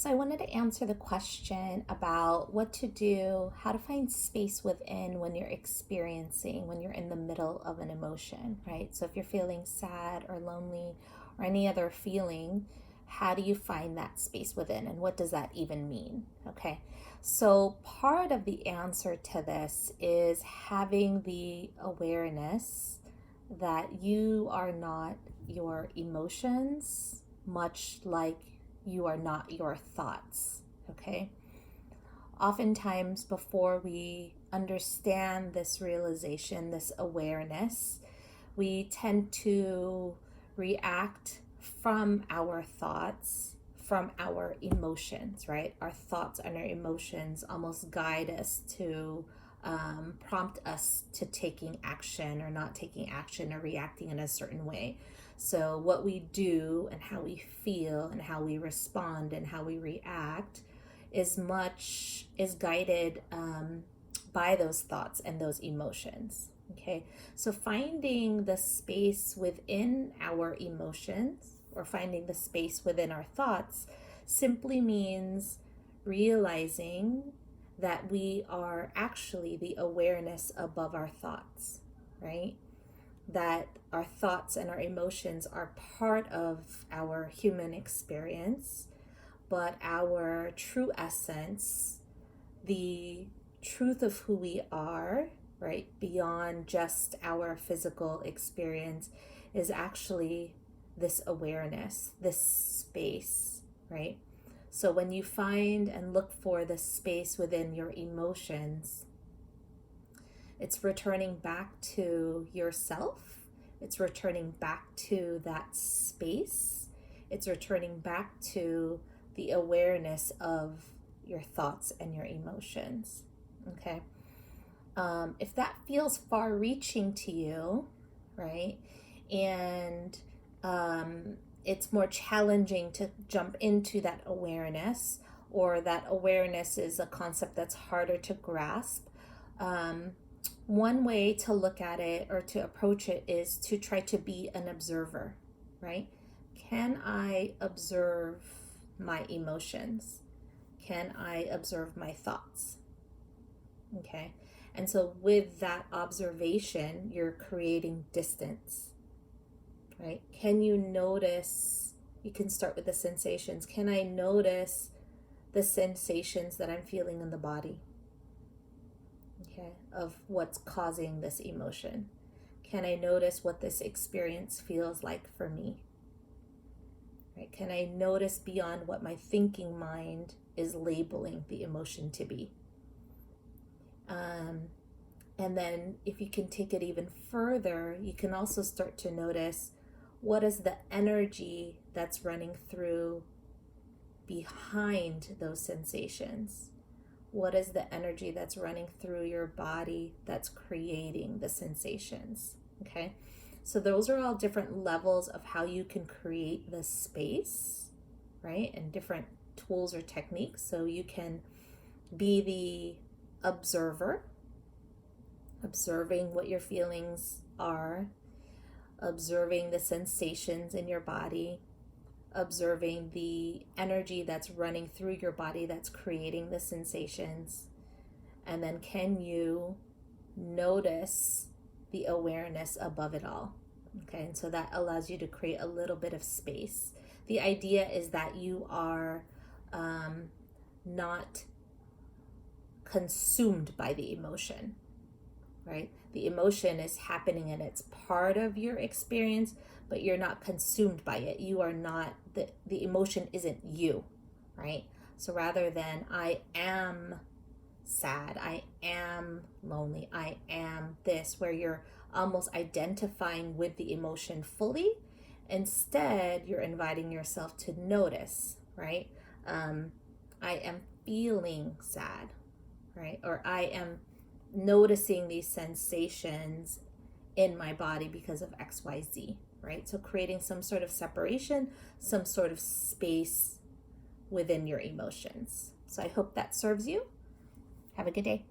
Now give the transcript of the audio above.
So I wanted to answer the question about what to do, how to find space within when you're experiencing, when you're in the middle of an emotion, right? So if you're feeling sad or lonely or any other feeling, how do you find that space within and what does that even mean? Okay. So part of the answer to this is having the awareness that you are not your emotions, much like you are not your thoughts. Okay. Oftentimes, before we understand this realization, this awareness, we tend to react from our thoughts, from our emotions, right? Our thoughts and our emotions almost guide us to prompt us to taking action or not taking action or reacting in a certain way. So, what we do and how we feel and how we respond and how we react is guided by those thoughts and those emotions. Okay, so finding the space within our emotions or finding the space within our thoughts simply means realizing that we are actually the awareness above our thoughts, right? That our thoughts and our emotions are part of our human experience, but our true essence, the truth of who we are, right, beyond just our physical experience, is actually this awareness, this space, right? So when you find and look for the space within your emotions, it's returning back to yourself. It's returning back to that space. It's returning back to the awareness of your thoughts and your emotions. Okay. If that feels far reaching to you, right, and it's more challenging to jump into that awareness, or that awareness is a concept that's harder to grasp, one way to look at it or to approach it is to try to be an observer, right? Can I observe my emotions? Can I observe my thoughts? Okay. And so with that observation, you're creating distance, right? Can you notice? You can start with the sensations. Can I notice the sensations that I'm feeling in the body? Okay, of what's causing this emotion. Can I notice what this experience feels like for me? Right? Can I notice beyond what my thinking mind is labeling the emotion to be? And then if you can take it even further, you can also start to notice what is the energy that's running through behind those sensations. What is the energy that's running through your body that's creating the sensations? Okay, so those are all different levels of how you can create the space, right? And different tools or techniques. So you can be the observer, observing what your feelings are, observing the sensations in your body, observing the energy that's running through your body that's creating the sensations. And then can you notice the awareness above it all? Okay, and so that allows you to create a little bit of space. The idea is that you are not consumed by the emotion, right? The emotion is happening and it's part of your experience, but you're not consumed by it. You are not, the emotion isn't you, right? So rather than I am sad, I am lonely, I am this, where you're almost identifying with the emotion fully, instead you're inviting yourself to notice, right? I am feeling sad, right? Or I am noticing these sensations in my body because of XYZ, right? So creating some sort of separation, some sort of space within your emotions. So I hope that serves you. Have a good day.